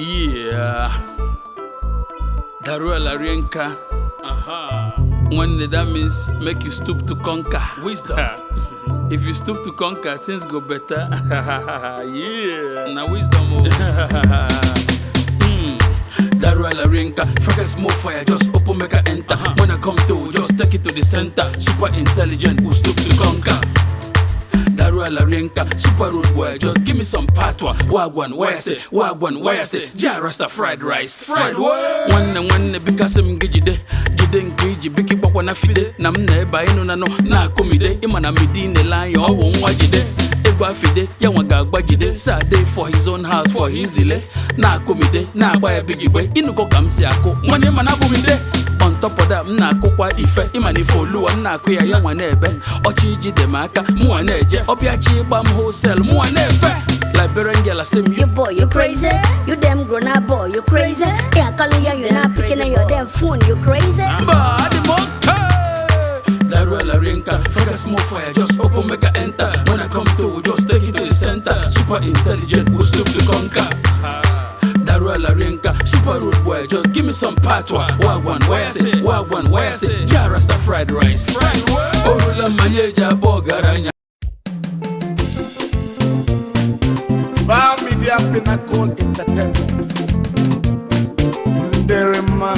Yeah. Daruo Rie nka. When that means make you stoop to conquer. Wisdom. If you stoop to conquer, things go better. Yeah. Now wisdom. Daruo Rie nka. Frakas more fire, just open make I enter. When I come to, just take it to the center. Super intelligent, who stoop to conquer. Daruo Rie nka, super rude boy, just give me some patwa. Wagwan, why I say, Jarasta fried rice, fried what? One because I'm gijide, jiden giji, biki bakwana fide, namne ba ino na komide, imana midine line, yo wajide. Egwa fide, ya waga gbajide, Saturday for his own house, for his ile, na komide, na buy a biggie boy, inuko kamsi ako, mwani manabumide. On top of that, na kokwa ife, imani folu, na kuya ya wanebe, ochi jide maka, muaneje, obiachi bam wholesale, muanefe. Liberian girl, I say you boy, you crazy. You damn grown up boy, you crazy. Yeah, calling you, you're not picking on your damn phone, you crazy. Daruo Rie nka, Frakas more fire, just open make I enter. When I come to, just take it to the center. Super intelligent, who stoop to conquer. Daruo Rie nka, super rude boy, just give me some patwa. Wagwan, why I say, Jarasta fried rice. Orula manyeja bogaranya. Bar Media Pinnacle Entertainment. Derema.